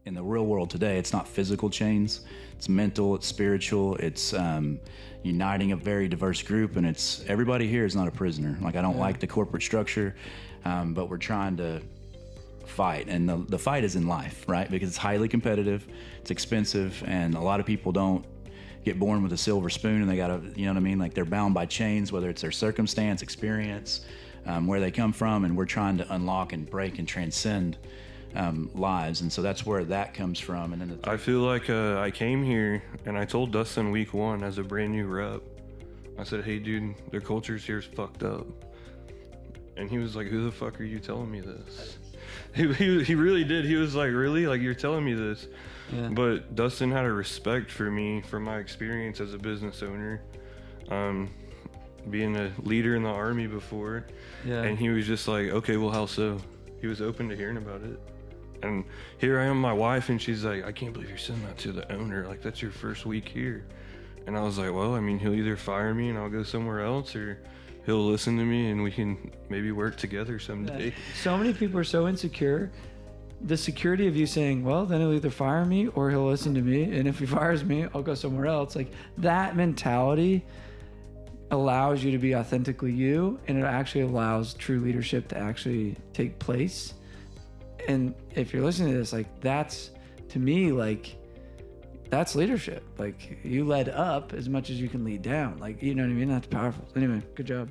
in the real world today, it's not physical chains. It's mental, it's spiritual, it's uniting a very diverse group, and it's everybody here is not a prisoner. Like, I don't like the corporate structure, but we're trying to fight, and the fight is in life, right? Because it's highly competitive, it's expensive, and a lot of people don't get born with a silver spoon, and they gotta, you know what I mean? Like, they're bound by chains, whether it's their circumstance, experience, where they come from, and we're trying to unlock and break and transcend lives, and so that's where that comes from. And then I feel like I came here and I told Dustin week 1 as a brand new rep, I said, hey dude, their culture's here is fucked up. And he was like, who the fuck are you telling me this? He really did. He was like, really? Like, you're telling me this? Yeah. But Dustin had a respect for me from my experience as a business owner, being a leader in the Army before. Yeah. And he was just like, okay, well, how so? He was open to hearing about it. And here I am, my wife, and she's like, I can't believe you're sending that to the owner. Like, that's your first week here. And I was like, well, I mean, he'll either fire me and I'll go somewhere else, or he'll listen to me and we can maybe work together someday. Yeah. So many people are so insecure. The security of you saying, well, then he'll either fire me or he'll listen to me. And if he fires me, I'll go somewhere else. Like, that mentality allows you to be authentically you, and it actually allows true leadership to actually take place. And if you're listening to this, like, that's, to me, like, that's leadership. Like, you led up as much as you can lead down. Like, you know what I mean? That's powerful. Anyway, good job.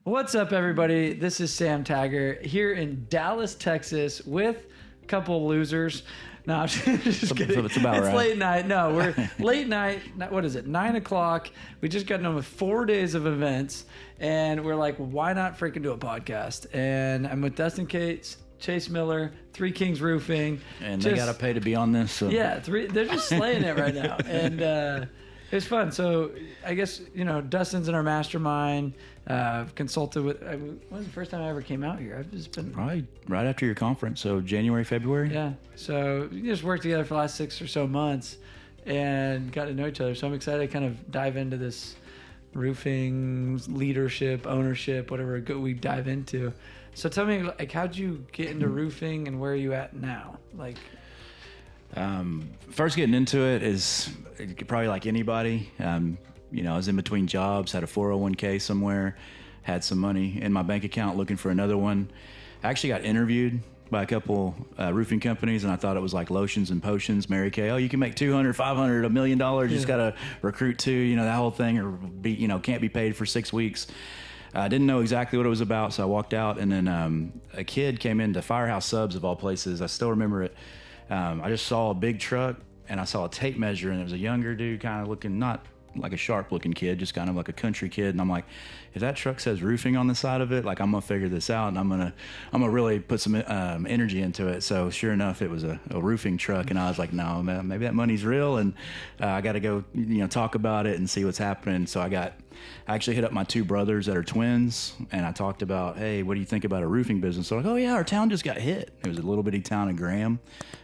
What's up, everybody? This is Sam Taggart here in Dallas, Texas, with a couple losers. No, I'm just kidding. It's right. Late night. No, we're late night. What is it? 9 o'clock. We just got done with 4 days of events, and we're like, why not freaking do a podcast? And I'm with Dustin Cates, Chase Miller, Three Kings Roofing. And they got to pay to be on this. So. Yeah, they're just slaying it right now. And it was fun. So I guess, you know, Dustin's in our mastermind. Consulted with, when was the first time I ever came out here? I've just been right after your conference, so January, February. Yeah, so we just worked together for the last 6 or so months and got to know each other. So I'm excited to kind of dive into this roofing leadership, ownership, whatever we dive into. So tell me, like, how'd you get into roofing, and where are you at now? Like, first getting into it is probably like anybody. You know, I was in between jobs, had a 401k somewhere, had some money in my bank account looking for another one. I actually got interviewed by a couple roofing companies, and I thought it was like lotions and potions, Mary Kay. Oh, you can make $200, $500, $1 million. You just got to recruit 2, you know, that whole thing, or be, you know, can't be paid for 6 weeks. I didn't know exactly what it was about, so I walked out, and then a kid came into Firehouse Subs, of all places. I still remember it. I just saw a big truck, and I saw a tape measure, and it was a younger dude, kind of looking, not like a sharp looking kid, just kind of like a country kid. And I'm like, if that truck says roofing on the side of it, like, I'm gonna figure this out, and I'm gonna really put some energy into it. So sure enough, it was a roofing truck, and I was like, no, man, maybe that money's real, and I got to go, you know, talk about it and see what's happening. So I actually hit up my 2 brothers that are twins, and I talked about, hey, what do you think about a roofing business? So like, oh yeah, our town just got hit. It was a little bitty town in Graham.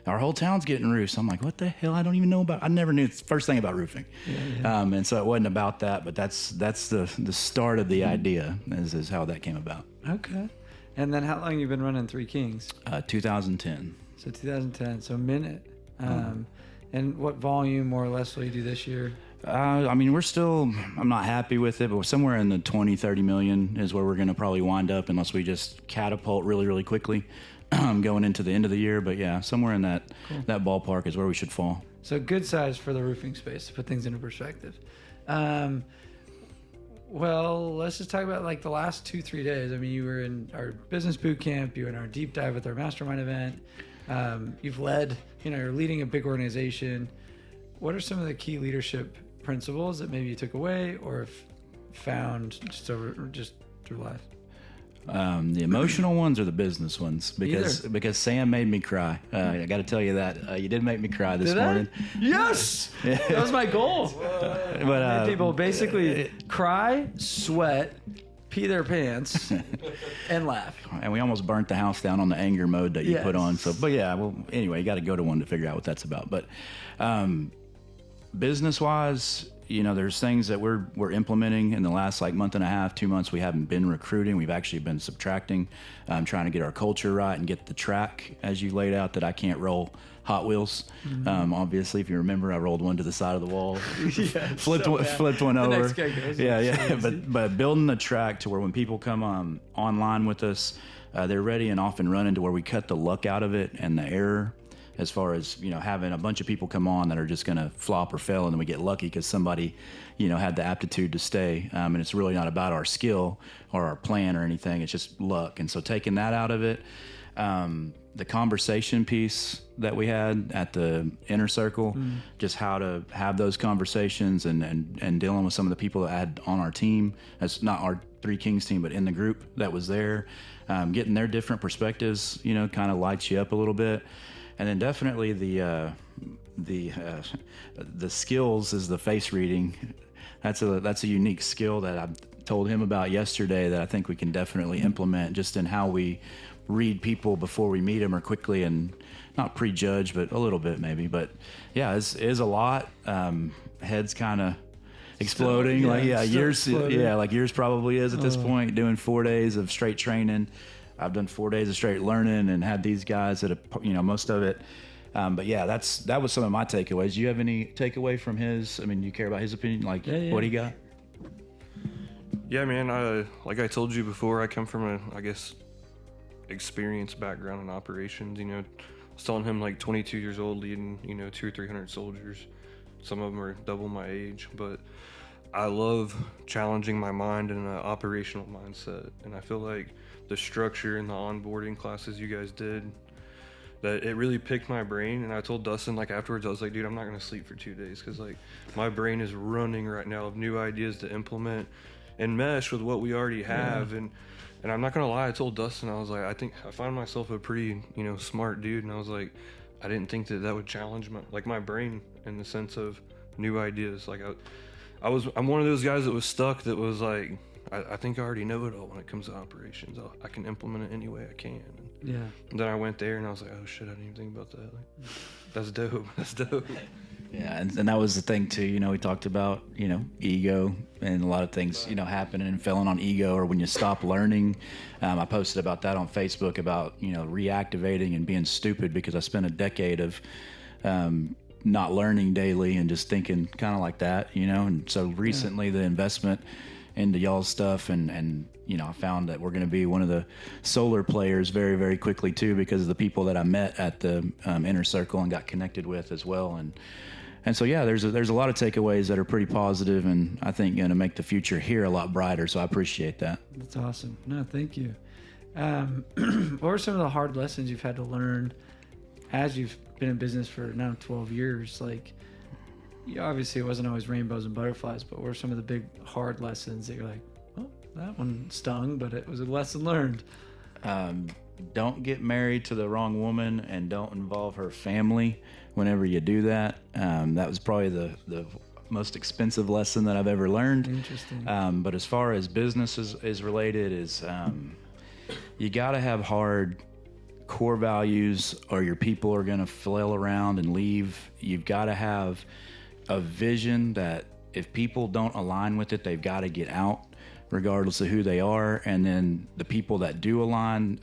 Our whole town's getting roofs. I'm like, what the hell? I don't even know about. I never knew the first thing about roofing. Yeah. And so it wasn't about that, but that's the start of the idea. Is how that came about. Okay. And then how long have you been running Three Kings? 2010. So 2010. So a minute. And what volume more or less will you do this year? I mean, I'm not happy with it, but somewhere in the 20, 30 million is where we're going to probably wind up, unless we just catapult really, really quickly going into the end of the year. But yeah, somewhere in that ballpark is where we should fall. So good size for the roofing space, to put things into perspective. Well, let's just talk about like the last 2-3 days. I mean, you were in our business boot camp, you were in our deep dive with our mastermind event. You've led, you know, you're leading a big organization. What are some of the key leadership principles that maybe you took away or have found just through life? The emotional ones or the business ones? Because Sam made me cry. I got to tell you that. You did make me cry this morning. Yes! That was my goal. But people basically cry, sweat, pee their pants and laugh. And we almost burnt the house down on the anger mode that you Yes. put on. So, but yeah, well, anyway, you got to go to one to figure out what that's about. But business wise, you know, there's things that we're implementing in the last like month and a half, 2 months. We haven't been recruiting. We've actually been subtracting, trying to get our culture right and get the track as you laid out that I can't roll Hot Wheels. Obviously, if you remember, I rolled one to the side of the wall, flipped one The over. next guy goes, Yeah. But building the track to where when people come online with us, they're ready and off and running to where we cut the luck out of it and the error. As far as, you know, having a bunch of people come on that are just going to flop or fail, and then we get lucky because somebody, you know, had the aptitude to stay. And it's really not about our skill or our plan or anything. It's just luck. And so taking that out of it, the conversation piece that we had at the inner circle, just how to have those conversations and dealing with some of the people that I had on our team. That's not our Three Kings team, but in the group that was there, getting their different perspectives, you know, kind of lights you up a little bit. And then definitely the skills is the face reading. That's a unique skill that I told him about yesterday that I think we can definitely implement just in how we read people before we meet them or quickly and not prejudge, but a little bit maybe. But yeah, it's a lot. Heads kind of exploding. Like yours probably is at this point, doing 4 days of straight training. I've done 4 days of straight learning and had these guys that have, you know, most of it. But yeah, that was some of my takeaways. Do you have any takeaway from his? I mean, you care about his opinion, like what he got? Yeah, man. Like I told you before, I come from a, I guess, experienced background in operations. You know, I was telling him like 22 years old, leading, you know, 200 or 300 soldiers. Some of them are double my age, but I love challenging my mind in an operational mindset, and I feel like the structure and the onboarding classes you guys did, that it really picked my brain. And I told Dustin, like, afterwards, I was like, dude, I'm not gonna sleep for 2 days because like my brain is running right now of new ideas to implement and mesh with what we already have. And I'm not gonna lie, I told Dustin, I was like, I think I find myself a pretty, you know, smart dude, and I was like, I didn't think that would challenge my brain in the sense of new ideas. Like I'm one of those guys that was stuck, that was like, I think I already know it all when it comes to operations. I can implement it any way I can. And then I went there and I was like, oh shit, I didn't even think about that. Like, that's dope. That's dope. Yeah, and that was the thing too. You know, we talked about, you know, ego and a lot of things, you know, happening and failing on ego, or when you stop learning. I posted about that on Facebook about, you know, reactivating and being stupid because I spent a decade of not learning daily and just thinking kind of like that, you know. And so recently the investment into y'all's stuff and you know, I found that we're going to be one of the solar players very, very quickly too, because of the people that I met at the inner circle and got connected with as well. And so yeah, there's a lot of takeaways that are pretty positive, and I think going to make the future here a lot brighter. So I appreciate that. That's awesome. No, thank you. What were some of the hard lessons you've had to learn as you've been in business for now 12 years? Like, obviously it wasn't always rainbows and butterflies, but what were some of the big hard lessons that you're like, well, that one stung, but it was a lesson learned? Don't get married to the wrong woman, and don't involve her family whenever you do that. That was probably the most expensive lesson that I've ever learned. Interesting. But as far as business is related, you got to have hard core values, or your people are going to flail around and leave. You've got to have a vision that if people don't align with it, they've got to get out, regardless of who they are. And then the people that do align,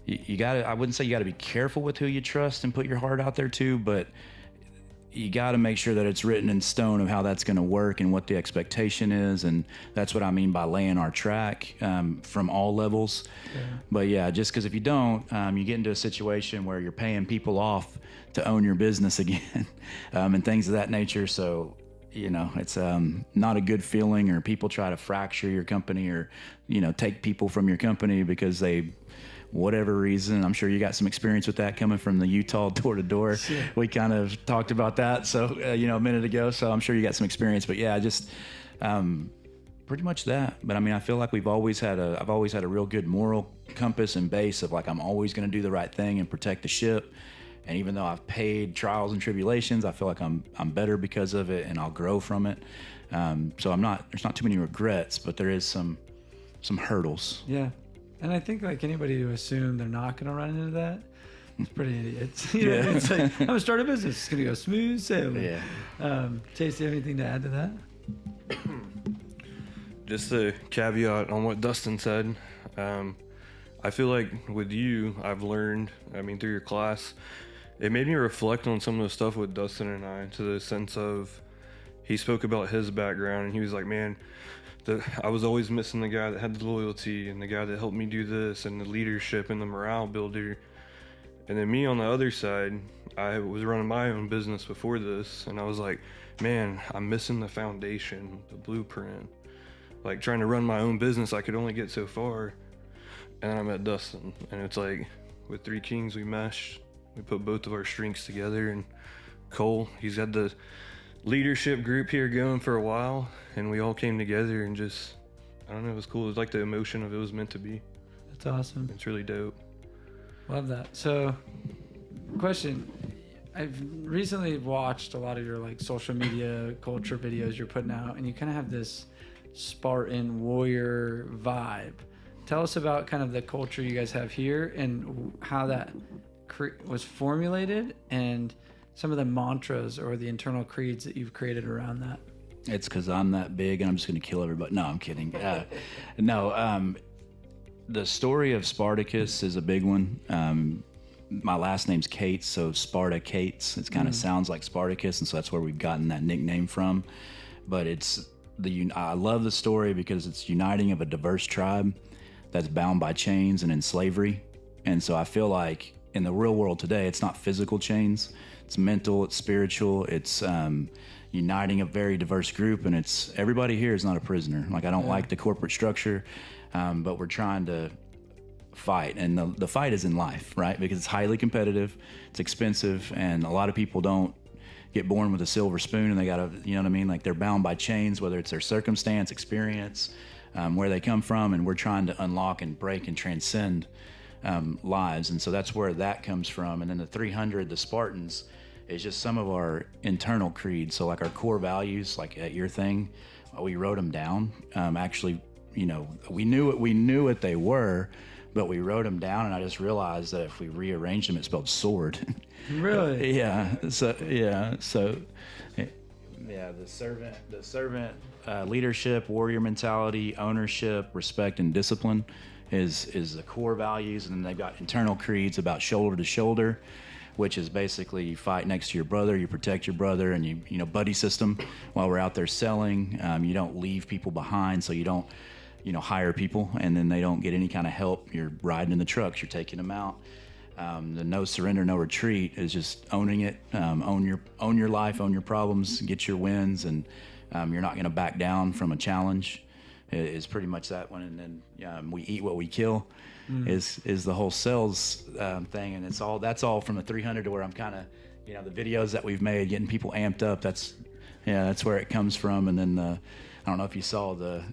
you got to, I wouldn't say you got to be careful with who you trust and put your heart out there to, but you got to make sure that it's written in stone of how that's going to work and what the expectation is. And that's what I mean by laying our track from all levels. Yeah. But yeah, just because if you don't, you get into a situation where you're paying people off to own your business again and things of that nature. So, you know, it's not a good feeling, or people try to fracture your company, or, you know, take people from your company because they, whatever reason. I'm sure you got some experience with that coming from the Utah door to door. We kind of talked about that, so you know, a minute ago. So I'm sure you got some experience. But yeah, just pretty much that. But I mean, I feel like I've always had a real good moral compass and base of like, I'm always going to do the right thing and protect the ship. And even though I've paid trials and tribulations, I feel like I'm better because of it, and I'll grow from it. So there's not too many regrets, but there is some some hurdles. Yeah. And I think like anybody who assumed they're not going to run into that, it's pretty idiots. You know, it's like, I'm going to start a business. It's going to go smooth sailing. Yeah. Chase, do you have anything to add to that? Just a caveat on what Dustin said. I feel like with you, I've learned, I mean, through your class, it made me reflect on some of the stuff with Dustin and I, to the sense of, he spoke about his background, and he was like, man, I was always missing the guy that had the loyalty, and the guy that helped me do this, and the leadership, and the morale builder. And then me on the other side, I was running my own business before this, and I was like, man, I'm missing the foundation, the blueprint. Like, trying to run my own business, I could only get so far. And then I met Dustin, and it's like, with Three Kings, we meshed. We put both of our strengths together, and Cole, he's had the leadership group here going for a while, and we all came together and just, I don't know, it was cool. It was like the emotion of it was meant to be. That's awesome. It's really dope. Love that. So, question. I've recently watched a lot of your like social media culture videos you're putting out, and you kind of have this Spartan warrior vibe. Tell us about kind of the culture you guys have here and how that was formulated, and some of the mantras or the internal creeds that you've created around that. It's because I'm that big and I'm just going to kill everybody. No, I'm kidding. The story of Spartacus is a big one. My last name's Cates, so Sparta Cates. It kind of sounds like Spartacus, and so that's where we've gotten that nickname from. But I love the story because it's uniting of a diverse tribe that's bound by chains and in slavery. And so I feel like in the real world today, it's not physical chains, it's mental, it's spiritual, it's uniting a very diverse group, and it's everybody here is not a prisoner. Like, I don't like the corporate structure, but we're trying to fight, and the fight is in life, right? Because it's highly competitive, it's expensive, and a lot of people don't get born with a silver spoon, and they gotta, you know what I mean? Like, they're bound by chains, whether it's their circumstance, experience, where they come from, and we're trying to unlock and break and transcend lives. And so that's where that comes from. And then the 300, the Spartans, is just some of our internal creeds. So like our core values, like at your thing, we wrote them down. Actually, you know, we knew what they were, but we wrote them down, and I just realized that if we rearranged them, it spelled sword. Really? Yeah. So the servant, leadership, warrior mentality, ownership, respect, and discipline is the core values. And then they've got internal creeds about shoulder to shoulder, which is basically you fight next to your brother, you protect your brother, and you know, buddy system while we're out there selling. You don't leave people behind, so you don't, you know, hire people and then they don't get any kind of help. You're riding in the trucks, you're taking them out. The no surrender, no retreat is just owning it. Own your life, own your problems, get your wins, and you're not going to back down from a challenge. Is pretty much that one. And then we eat what we kill. Is the whole sales thing, and that's all from the 300 to where I'm kind of, you know, the videos that we've made, getting people amped up. That's where it comes from. And then I don't know if you saw the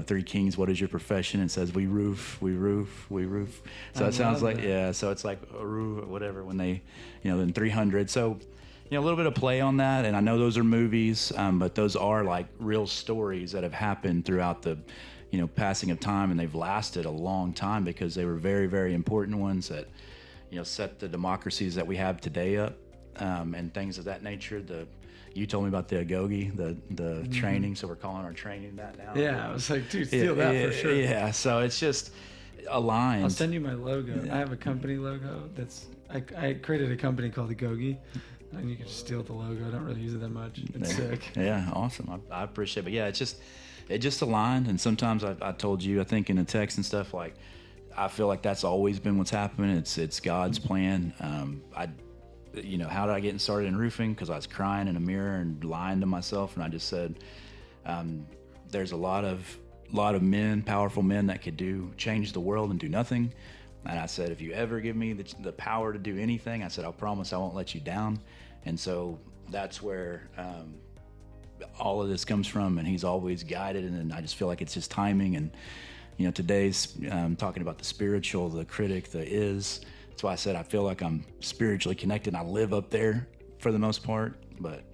Three Kings, what is your profession? It says we roof. So it sounds like so it's like a roof or whatever when they, you know, then 300. So, you know, a little bit of play on that, and I know those are movies, but those are like real stories that have happened throughout the, you know, passing of time, and they've lasted a long time because they were very, very important ones that, you know, set the democracies that we have today up, and things of that nature. You told me about the agoge, the training, so we're calling our training that now. Yeah, I was like, dude, steal that for sure. Yeah, so it's just aligned. I'll send you my logo. I have a company logo that's I created a company called Agoge, and you can just steal the logo. I don't really use it that much. It's sick. Yeah, awesome. I appreciate it. But yeah, it just aligned. And sometimes I told you, I think in the text and stuff, like I feel like that's always been what's happening. It's God's plan. You know, how did I get started in roofing? Because I was crying in a mirror and lying to myself, and I just said, there's a lot of men, powerful men that could change the world and do nothing. And I said, if you ever give me the power to do anything, I said, I'll promise I won't let you down. And so that's where all of this comes from, and he's always guided. And then I just feel like it's just timing. And, you know, today's talking about the spiritual, the critic, the is. That's why I said I feel like I'm spiritually connected. I live up there for the most part. But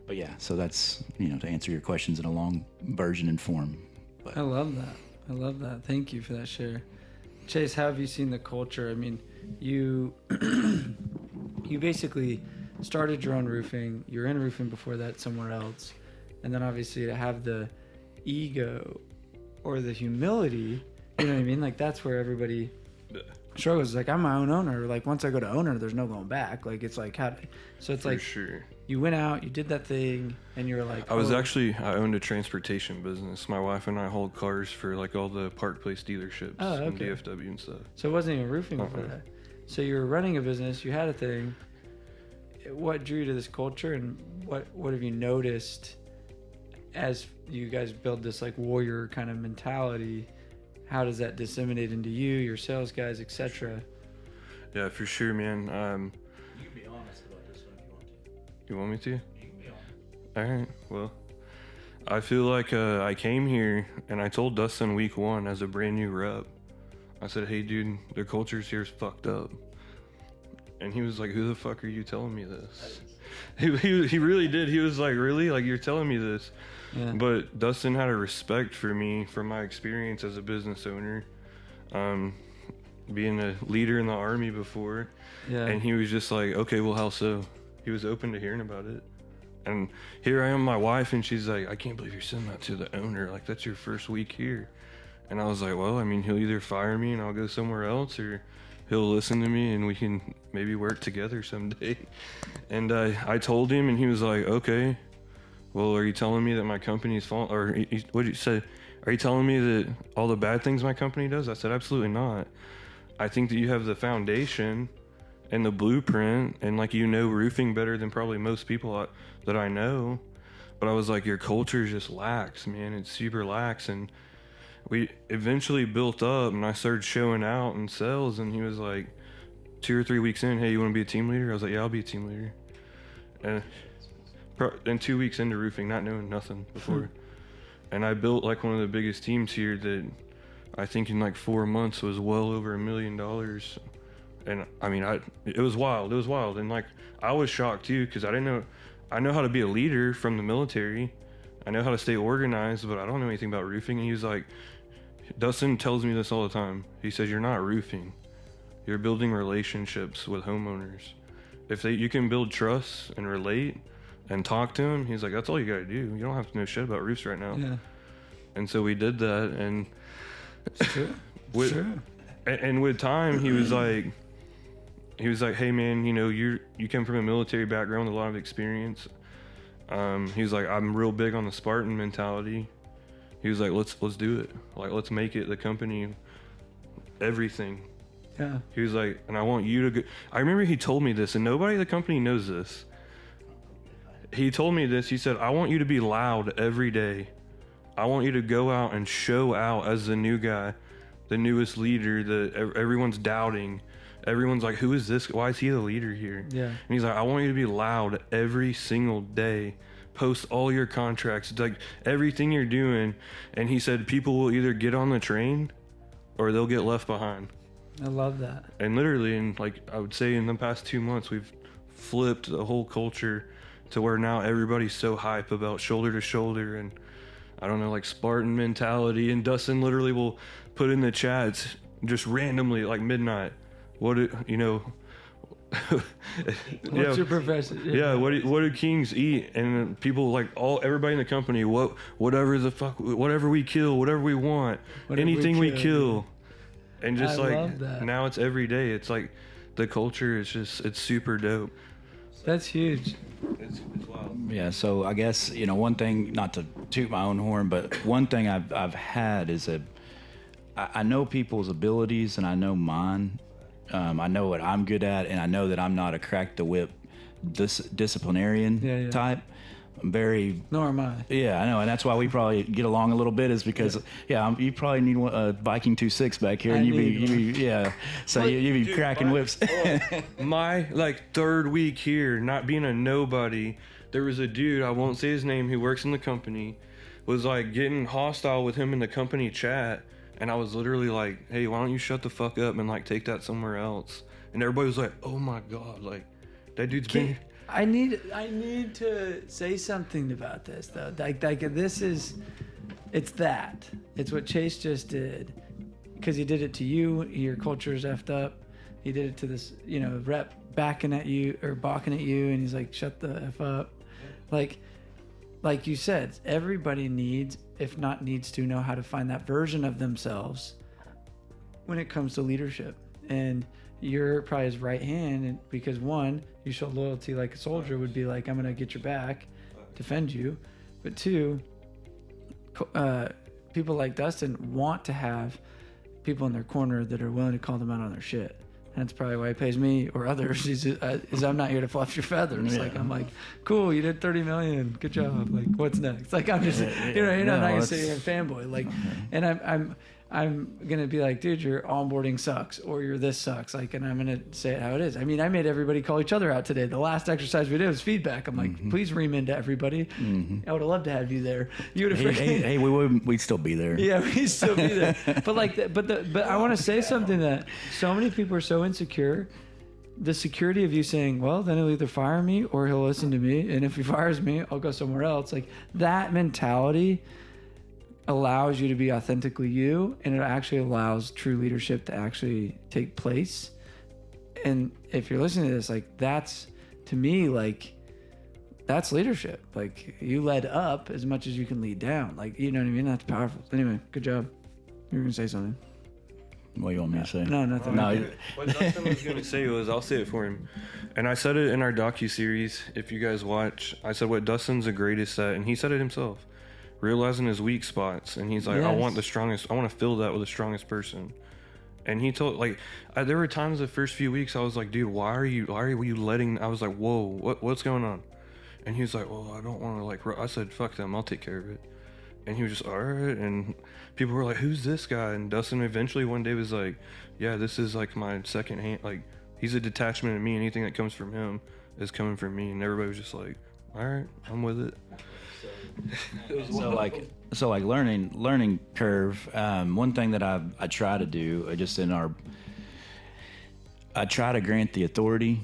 yeah, so that's, you know, to answer your questions in a long version and form. But I love that. I love that. Thank you for that share. Chase, how have you seen the culture? I mean, you you basically started your own roofing. You were in roofing before that somewhere else. And then obviously to have the ego or the humility, you know what I mean? Like that's where everybody struggles. It's like, I'm my own owner. Like once I go to owner, there's no going back. Like it's like, so it's For like, sure. you went out, you did that thing, and you were like, I owned a transportation business. My wife and I hauled cars for like all the Park Place dealerships and DFW and stuff. So it wasn't even roofing before that. So you were running a business, you had a thing. What drew you to this culture, and what have you noticed as you guys build this like warrior kind of mentality? How does that disseminate into you, your sales guys, etc.? Yeah, for sure, man. You can be honest about this one if you want to. You want me to? You can be honest. All right. Well, I feel like I came here and I told Dustin week 1 as a brand new rep. I said, hey, dude, the culture's here's fucked up. And he was like, who the fuck are you telling me this? He really did. He was like, really? Like, you're telling me this? Yeah. But Dustin had a respect for me from my experience as a business owner, being a leader in the Army before. Yeah. And he was just like, okay, well, how so? He was open to hearing about it. And here I am, my wife, and she's like, I can't believe you're sending that to the owner. Like, that's your first week here. And I was like, well, I mean, he'll either fire me and I'll go somewhere else, or he'll listen to me and we can maybe work together someday. And I told him, and he was like, okay, well, are you telling me that my company's fault? Or what did you say? Are you telling me that all the bad things my company does? I said, absolutely not. I think that you have the foundation and the blueprint, and like, you know, roofing better than probably most people that I know. But I was like, your culture is just lax, man. It's super lax. And we eventually built up, and I started showing out in sales, and he was like 2 or 3 weeks in, hey, you want to be a team leader? I was like, yeah, I'll be a team leader. And 2 weeks into roofing, not knowing nothing before. And I built like one of the biggest teams here that I think in like 4 months was well over $1 million. And I mean, it was wild. It was wild. And like, I was shocked too, because I know how to be a leader from the military. I know how to stay organized, but I don't know anything about roofing. And he was like, Dustin tells me this all the time. He says, you're not roofing. You're building relationships with homeowners. If you can build trust and relate and talk to them, he's like, that's all you got to do. You don't have to know shit about roofs right now. Yeah. And so we did that. And it's true. True. And with time, he was like, hey man, you know, you come from a military background with a lot of experience. He was like, I'm real big on the Spartan mentality. He was like, let's do it. Like, let's make it the company, everything. Yeah. He was like, and I want you to go. I remember he told me this, and nobody in the company knows this. He told me this. He said, I want you to be loud every day. I want you to go out and show out as the new guy, the newest leader that everyone's doubting. Everyone's like, who is this? Why is he the leader here? Yeah. And he's like, I want you to be loud every single day. Post all your contracts, like everything you're doing. And he said, people will either get on the train or they'll get left behind. I love that. And literally, in like, I would say in the past 2 months, we've flipped the whole culture to where now everybody's so hype about shoulder to shoulder and I don't know, like Spartan mentality. And Dustin literally will put in the chats just randomly at like midnight, what's your profession? Yeah, what do kings eat? And people like everybody in the company, whatever we kill, whatever we want, anything we kill. And just now it's every day. It's like the culture is it's super dope. That's huge. It's wild. Yeah, so I guess, one thing, not to toot my own horn, but one thing I've had is I know people's abilities and I know mine. I know what I'm good at, and I know that I'm not a crack the whip disciplinarian type. I'm very... Nor am I. Yeah, I know, and that's why we probably get along a little bit, is because, you probably need a Viking 2.6 back here, and so you be cracking whips. My, third week here, not being a nobody, there was a dude, I won't say his name, who works in the company, was, getting hostile with him in the company chat, and I was literally like, hey, why don't you shut the fuck up and, take that somewhere else? And everybody was like, oh, my God, that dude's been... I need to say something about this though. This is It's that. It's what Chase just did. Because he did it to you. Your culture's effed up. He did it to this, rep backing at you or balking at you. And he's like, shut the F up. Like you said, everybody needs, if not needs to, know how to find that version of themselves when it comes to leadership. And you're probably his right hand, and because one, you show loyalty like a soldier would be like, I'm going to get your back, defend you. But two, people like Dustin want to have people in their corner that are willing to call them out on their shit. That's probably why he pays me or others is I'm not here to fluff your feathers. Yeah. Like, I'm like, cool, you did 30 million. Good job. Like, what's next? Like, I'm just, you're not going to say you're a fanboy. Like, and I'm going to be like, dude, your onboarding sucks or your this sucks. Like, and I'm going to say it how it is. I mean, I made everybody call each other out today. The last exercise we did was feedback. I'm like, please ream into everybody. I would have loved to have you there. You would have Hey, we'd still be there. Yeah, we'd still be there. But I want to say something that so many people are so insecure. The security of you saying, well, then he'll either fire me or he'll listen to me. And if he fires me, I'll go somewhere else. Like, that mentality allows you to be authentically you, and it actually allows true leadership to actually take place. And if you're listening to this, like, that's, to me, like, that's leadership. Like, you led up as much as you can lead down. Like, you know what I mean? That's powerful. Anyway, good job. You were gonna say something. What do you want me to say? No, nothing. No. What Dustin was going to say was, I'll say it for him. And I said it in our docu-series, if you guys watch. I said what Dustin's the greatest at, and he said it himself. Realizing his weak spots, and he's like, Yes. I want to fill that with the strongest person. And he told, like, there were times the first few weeks I was like, dude, why are you letting, I was like, whoa, what's going on? And he was like, well, I don't want to, like, I said, fuck them, I'll take care of it. And he was just, all right. And people were like, who's this guy? And Dustin eventually one day was like, yeah, this is like my second hand, like, he's a detachment of me. Anything that comes from him is coming from me. And everybody was just like, all right, I'm with it. So like learning curve. One thing that I try to do I try to grant the authority.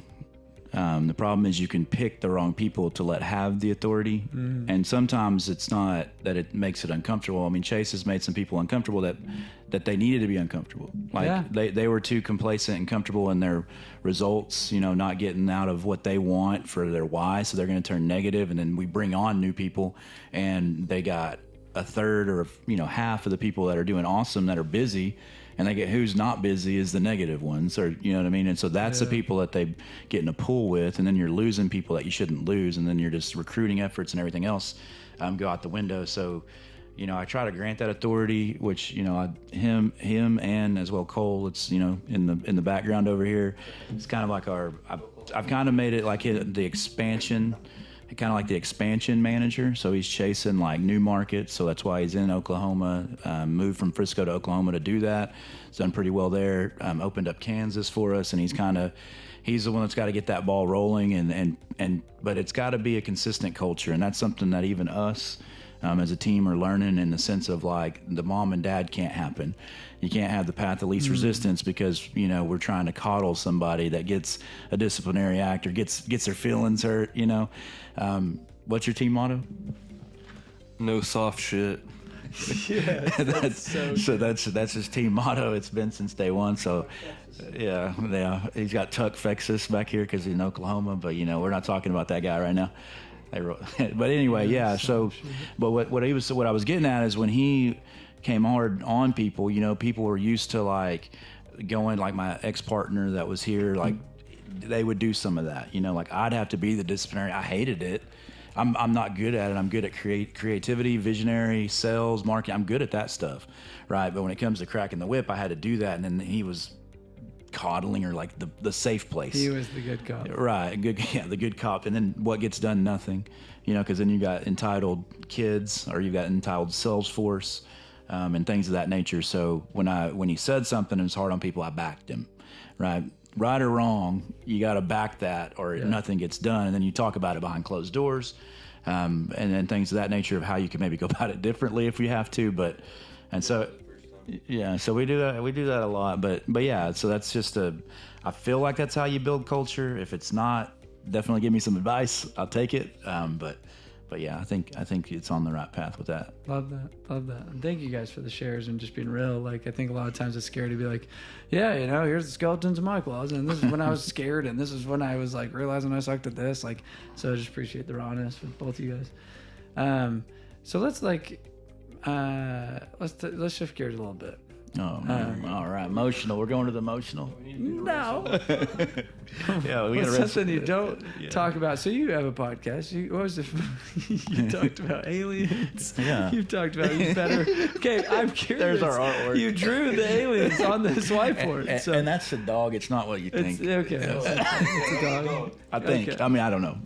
The problem is you can pick the wrong people to let have the authority, and sometimes it's not that it makes it uncomfortable. I mean, Chase has made some people uncomfortable that they needed to be uncomfortable. Like they were too complacent and comfortable in their results, not getting out of what they want for their why, so they're going to turn negative, and then we bring on new people, and they got a third or half of the people that are doing awesome that are busy. And they get who's not busy is the negative ones, or you know what I mean? And so that's the people that they get in a pool with, and then you're losing people that you shouldn't lose, and then you're just recruiting efforts and everything else go out the window. So, I try to grant that authority, which, him and as well Cole, it's, in the background over here. It's kind of like I've kind of made it like the expansion, kind of like the expansion manager. So he's chasing like new markets. So that's why he's in Oklahoma, moved from Frisco to Oklahoma to do that. He's done pretty well there. Opened up Kansas for us, and he's the one that's got to get that ball rolling. But it's got to be a consistent culture, and that's something that even us as a team are learning, in the sense of like the mom and dad can't happen. You can't have the path of least resistance because, we're trying to coddle somebody that gets a disciplinary act or gets their feelings hurt, What's your team motto? No soft shit. Yeah, that's his team motto. It's been since day one. So, yeah. He's got Tuck Fexus back here because he's in Oklahoma, but we're not talking about that guy right now. But anyway, yeah. So, but what I was getting at is when he came hard on people, people were used to like going, like my ex-partner that was here, like they would do some of that, like I'd have to be the disciplinary. I hated it. I'm not good at it. I'm good at creativity, visionary, sales, marketing. I'm good at that stuff, right? But when it comes to cracking the whip, I had to do that. And then he was coddling, or like the safe place. He was the good cop. Right, the good cop. And then what gets done? Nothing, because then you got entitled kids, or you've got entitled Salesforce, and things of that nature. So when he said something and was hard on people, I backed him, right? Right or wrong, you got to back that, or nothing gets done. And then you talk about it behind closed doors, and then things of that nature of how you can maybe go about it differently if you have to. So we do that. We do that a lot. But yeah, so that's just I feel like that's how you build culture. If it's not, definitely give me some advice. I'll take it. But But yeah, I think it's on the right path with that. Love that. And thank you guys for the shares and just being real. Like, I think a lot of times it's scary to be like, yeah, here's the skeletons in my closet, and this is when I was scared, and this is when I was like realizing I sucked at this. Like, so I just appreciate the rawness with both of you guys. So let's let's shift gears a little bit. Oh, all right. Emotional. We're going to the emotional. No. Yeah, we What's got something you don't talk about? So you have a podcast. What was it? You talked about aliens. Yeah. You've talked about you better. Okay, I'm curious. There's our artwork. You drew the aliens on this whiteboard. And that's a dog. It's not what you think. Okay. It's a dog. I think. Okay. I mean, I don't know.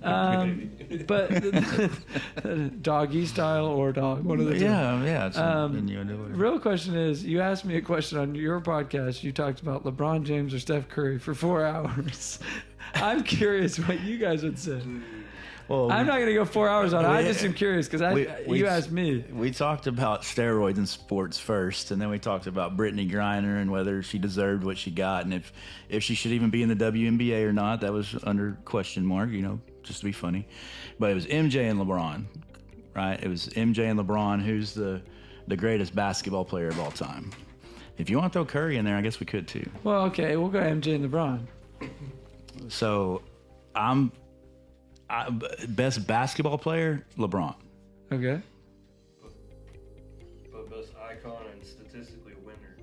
But doggy style or dog, one of the two. Yeah. It's Real question is, you asked me a question on your podcast. You talked about LeBron James or Steph Curry for 4 hours. I'm curious what you guys would say. Well, I'm not going to go 4 hours on it. I just am curious because you asked me. We talked about steroids in sports first, and then we talked about Brittany Griner and whether she deserved what she got, and if she should even be in the WNBA or not. That was under question mark, just to be funny. But it was MJ and LeBron, right? It was MJ and LeBron, who's the greatest basketball player of all time. If you want to throw Curry in there, I guess we could too. Well, okay, we'll go MJ and LeBron. So, best basketball player, LeBron. Okay. But best icon and statistically winner.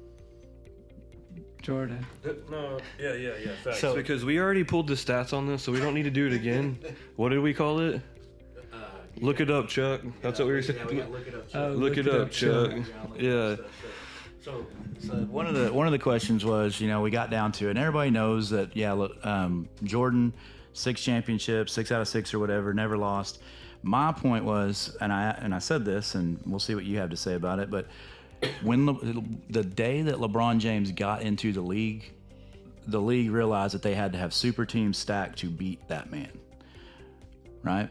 Jordan. No, yeah. Facts. So- Because we already pulled the stats on this, so we don't need to do it again. What did we call it? Look it up, Chuck. That's what we were saying. Look it up. Look it up, Chuck. Yeah. So one of the questions was, we got down to it, and everybody knows that, Jordan, 6 championships, 6 out of 6 or whatever, never lost. My point was, and I said this, and we'll see what you have to say about it, but when the day that LeBron James got into the league realized that they had to have super teams stacked to beat that man, right?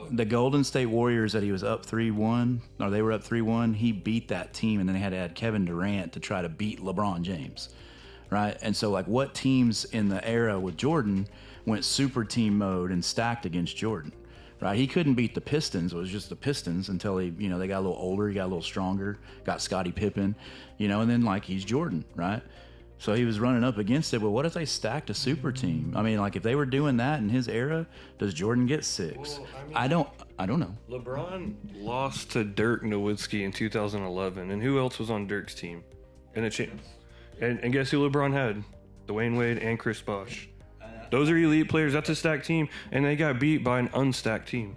The Golden State Warriors that he was up 3-1, or they were up 3-1, he beat that team, and then they had to add Kevin Durant to try to beat LeBron James, right? And so, what teams in the era with Jordan went super team mode and stacked against Jordan, right? He couldn't beat the Pistons. It was just the Pistons until they got a little older, he got a little stronger, got Scottie Pippen, and then, he's Jordan, right? So he was running up against it. But what if they stacked a super team? I mean, if they were doing that in his era, does Jordan get 6? Well, I don't know. LeBron lost to Dirk Nowitzki in 2011, and who else was on Dirk's team? And guess who LeBron had? Dwayne Wade and Chris Bosh. Those are elite players. That's a stacked team, and they got beat by an unstacked team.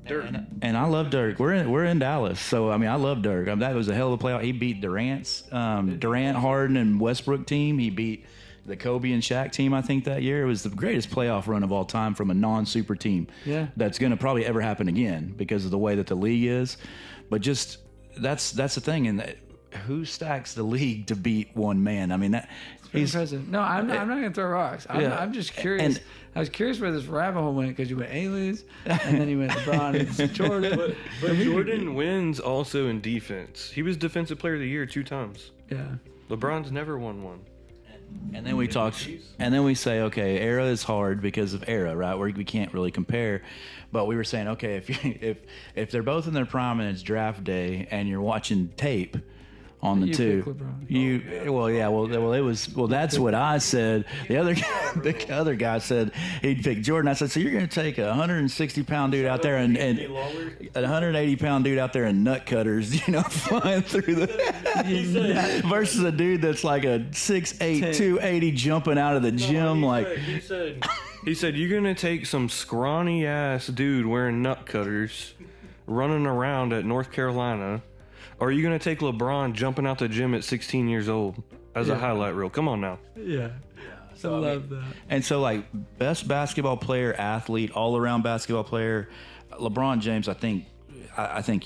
Dirk. And I love Dirk. We're in Dallas, so I love Dirk. that was a hell of a playoff. He beat Durant, Harden, and Westbrook team. He beat the Kobe and Shaq team, I think, that year. It was the greatest playoff run of all time from a non-super team. Yeah. That's going to probably ever happen again because of the way that the league is. But just that's the thing. And who stacks the league to beat one man? I mean, He's impressive. No, I'm not going to throw rocks. I'm just curious. And, I was curious where this rabbit hole went because you went aliens, and then you went LeBron and Jordan. But Jordan wins also in defense. He was Defensive Player of the Year 2 times. Yeah. LeBron's never won one. And then we we say, okay, era is hard because of era, right? Where we can't really compare. But we were saying, okay, if they're both in their prime and it's draft day and you're watching tape on the two, that's what I said. The other guy said he'd pick Jordan. I said, so you're going to take a 160-pound dude out there and a 180-pound dude out there in nut cutters, flying through the versus a dude that's like a 6'8", 280 jumping out of the gym. He said you're going to take some scrawny ass dude wearing nut cutters running around at North Carolina. Or are you going to take LeBron jumping out the gym at 16 years old as a highlight reel? Come on now. Yeah. So I love that. And so, best basketball player, athlete, all-around basketball player, LeBron James, I think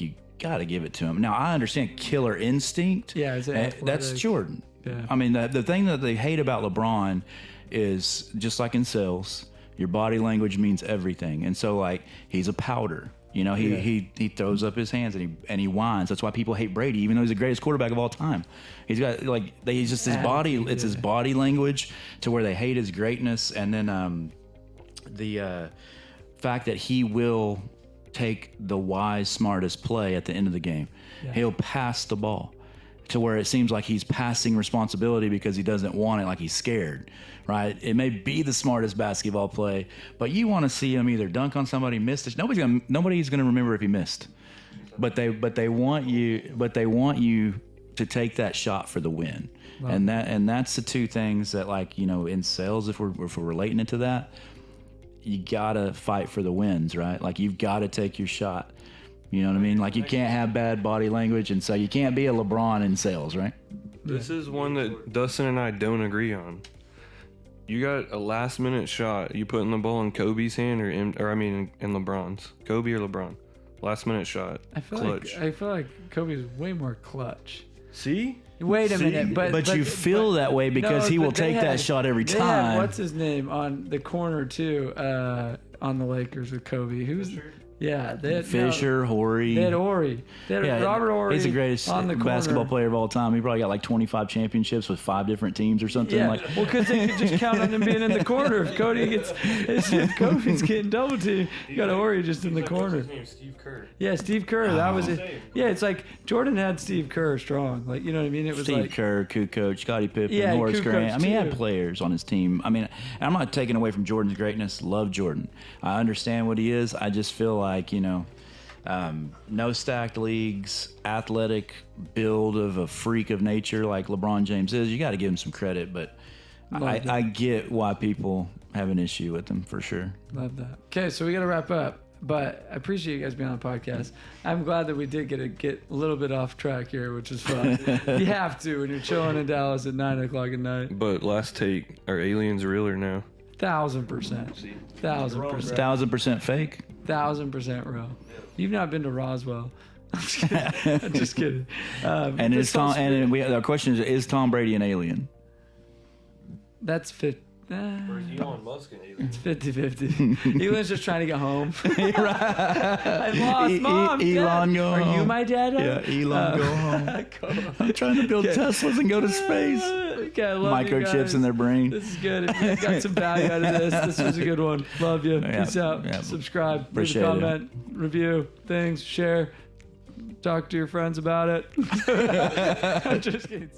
you got to give it to him. Now, I understand killer instinct. Yeah, that's Jordan. Yeah. I mean, the thing that they hate about LeBron is, just like in sales, your body language means everything. And so, he's a powder. He throws up his hands and he whines. That's why people hate Brady, even though he's the greatest quarterback of all time. He's got he's just his body. It's his body language to where they hate his greatness. And then the fact that he will take the wise, smartest play at the end of the game. Yeah. He'll pass the ball to where it seems like he's passing responsibility because he doesn't want it, like he's scared, right? It may be the smartest basketball play, but you want to see him either dunk on somebody, miss it. Nobody's gonna remember if he missed. But they want you to take that shot for the win. Wow. And that's the two things that, like, you know, in sales, if we're relating it to that, you gotta fight for the wins, right? Like, you've got to take your shot. You know what I mean? Like, you can't have bad body language, and so you can't be a LeBron in sales, right? This is one that Dustin and I don't agree on. You got a last minute shot. You putting the ball in Kobe's hand in LeBron's? Kobe or LeBron? Last minute shot. I feel like Kobe's way more clutch. See? Wait a minute, but you feel that way because he will take that shot every time. What's his name on the corner too? On the Lakers with Kobe. Who's? Yeah, they had Fisher, Horry. They had Horry. They had Robert Horry. He's the greatest basketball player of all time. He probably got like 25 championships with 5 different teams or something. Yeah, like. Well, because they could just count on him being in the corner. If Kobe's getting double teamed, you got Horry just in the corner. His name, Steve Kerr. Yeah, Steve Kerr. That was it. Yeah, it's like Jordan had Steve Kerr strong. Like, you know what I mean? It was Steve Kerr, Kukoc, Scottie Pippen, yeah, Horace Kukoc Grant. I mean, he too. had players on his team. I mean, I'm not taking away from Jordan's greatness. Love Jordan. I understand what he is. I just feel like, you know, no stacked leagues, athletic build of a freak of nature like LeBron James is. You got to give him some credit, but I get why people have an issue with him for sure. Love that. Okay, so we got to wrap up, but I appreciate you guys being on the podcast. I'm glad that we did get a little bit off track here, which is fun. You have to when you're chilling in Dallas at 9 o'clock at night. But last take, are aliens realer now? 1,000%. 1,000%. 1,000% fake. 1,000% real. You've not been to Roswell. I'm just kidding. And our question is Tom Brady an alien? That's fit. Or is Elon Musk an alien? It's 50-50. Elon's just trying to get home. I lost, Mom. Elon, go home. Are you my dad? Yeah, Elon, go home. I'm trying to build Teslas and go to space. Okay, I love microchips in their brain. This is good. If you got some value out of this was a good one. Love you. Peace out. Yeah. Subscribe. Appreciate leave a comment. Review things. Share. Talk to your friends about it. I'm just kidding.